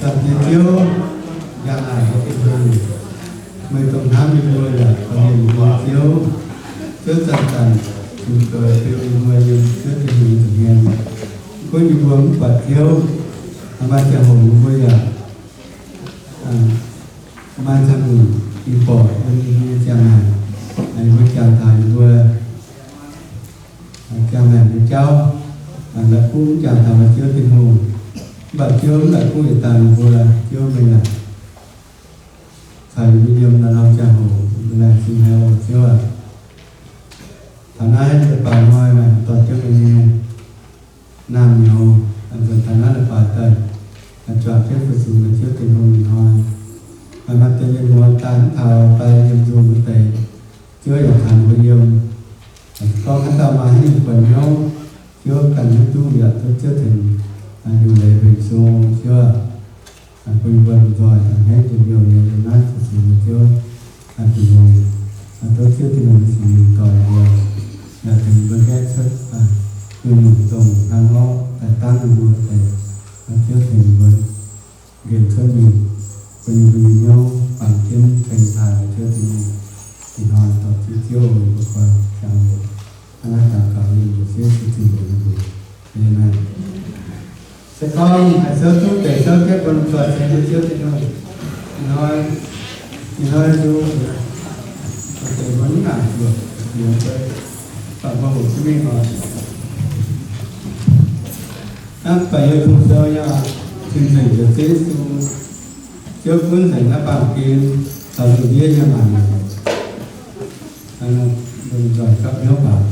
tập như chiếu ra lại có cái đường mấy tổng tham như tôi là có hình như chiếu trước dần dần chúng tôi tiêu người dùng trước cái hình thực hiện có những hướng và thiếu ba chàng hồn vui là ba chàng hồn đi bỏ như chàng này anh với chàng thầy vừa chàng này với cháu là cũng chàng thầy là chưa tình hồn và chưa là cũng hiện tại vừa chưa mình là thầy bây giờ là làm chàng hồn là xin heo chưa thằng ấy là bài ngoài mà toàn trước mình nam nhiều thằng ấy là bài tây chọn cái vật dụng là chưa tình hồn mình thôi và mặt tên nhân muốn tán thảo tay nhân dùng một tệ chưa được thành với yêu có khán tạo mà hình quần nhau chưa cần những tu việc tôi chưa thành điều lệ về số chưa quỳnh vần rồi hết điều này thì nói thật sự chưa tình hồn tôi chưa tình hồn thì mình còn là tình với ghét xuất người tổng đang lo tại tăng vừa tại chưa tình với điện thân mình quỳnh vì nhau bằng thiên thành thải chưa tình hồn thì hoàn toàn chi tiêu của con chàng anh đã cảm cảm nhận được sự tình của mình nên này sẽ con hãy sớm chút để sớm kết con tuần sẽ đi trước thì nói chú có thể vẫn ngại được nhiều cái phạm vào Hồ Chí Minh rồi phải yêu thương sơ nha chương trình được chế trước cuốn thành là bằng kim tàu tự nhiên như mà đừng giỏi các yếu bảo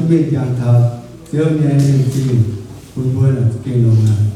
biết chẳng thật chưa nghe những gì cũng vui là kinh lòng này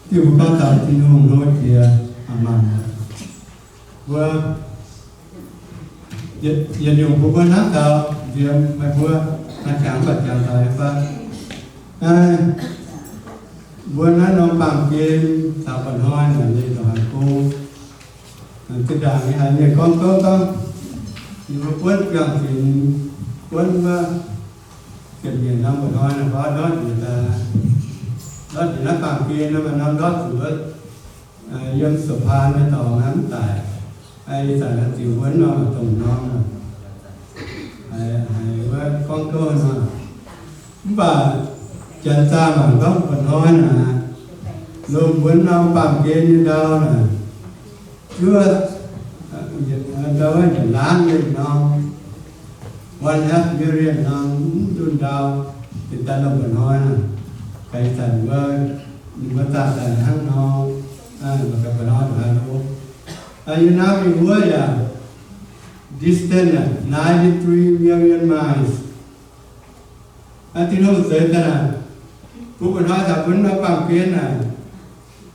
ที่บุคคลต่างที่นุ่งโรยเทียอามันว่าอย่าอยู่บุคคลนักต่อเดี๋ยวไม่บัวนักการปัจจัยอะไรบ้างบัวนั้นน้องปังเกณฑ์สาวปันห้อยอย่างนี้ต่อหากูจะด่าอย่างนี้ก็อยู่quân gần thì quân kiểm nghiệm năm một nói là có đó thì nó bằng kia nó mà nó đó sửa dân sụp pha nó tàu ngắn tại ai tại là tiểu quân nó trồng non hay với con cơ nó và chân xa mà góc một nói là luôn quân nó bằng kia như đâu nè chưa đâu có những láng lên non one half million non đun đau thì ta đâu có nói nè cái thành với ta thành hăng non mà cái nói là luôn you know we were distant 93 million miles thì nó sẽ thế nào cũng có nói là vẫn nó bằng kiến này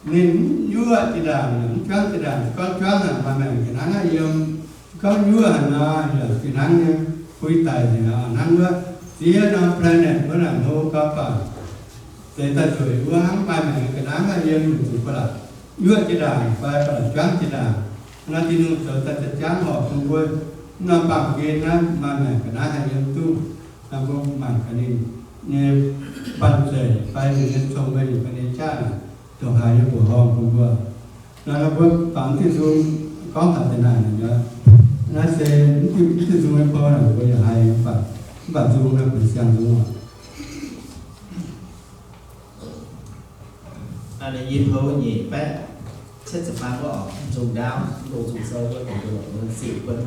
nên vua thì đàn choáng thì đàn con choáng là mà mình cái nắng hay con vua nó cái nắng quy tài thì nó nắng nữa tía nó planet nó là nô có phải để ta chửi vua hắn bài mình cái nắng hay mình chụp qua vua thì đàn phải là choáng thì đàn nó thì nó sợ ta sẽ chán họ không quên nó bằng kia nó mà mình cái nắng hay tu nó cũng bằng cái này như ban trời phải lên sông bên cái này chaตัวหายอยู่ห้องคุณว่าแล้วเราก็ฝังที่ซูมก้องตัดนานเนี่ยนั่นเองที่ซูมไม่พอนะก็อย่าให้ปัดซูมนะเป็นเสียงซูมอันนี้ยินเขาหนีแป๊ะเช่นจะมาก็ออกจูดาวดูจูโซ่ก็ถึงตัวมันสีคน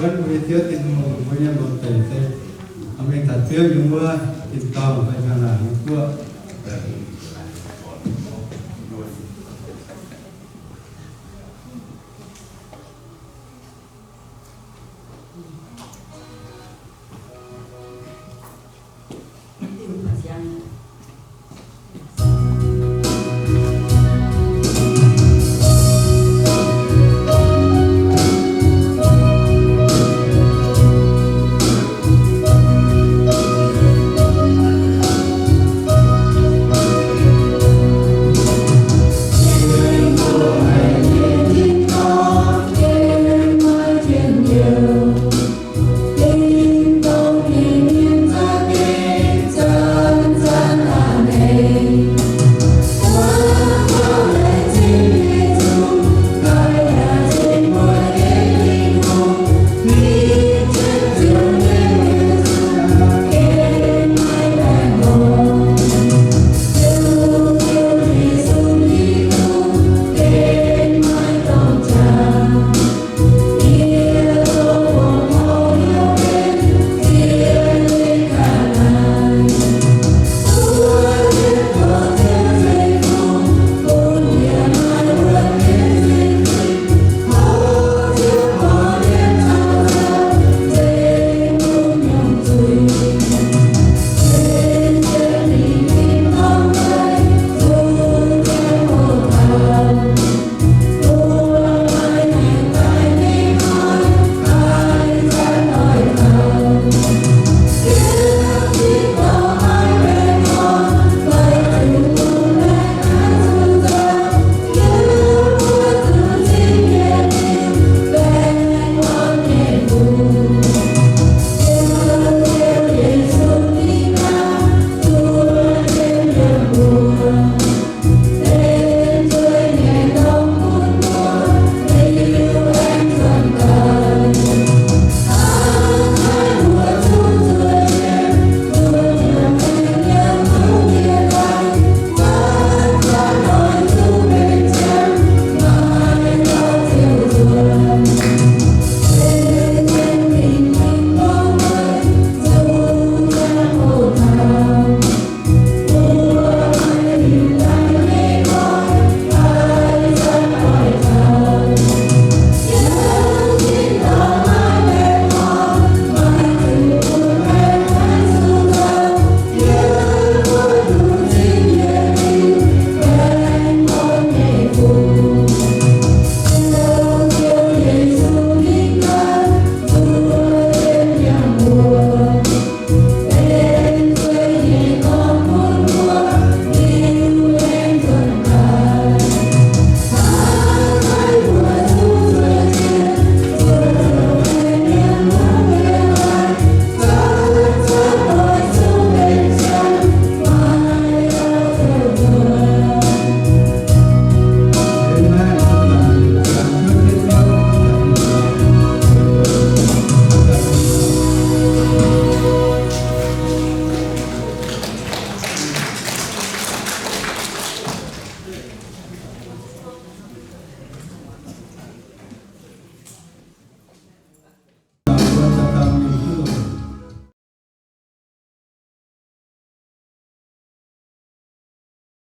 cuốn với thiếu tiền mù với nhà một tể thế, mình thật thiếu những mưa, tiền tàu phải cho là những cua.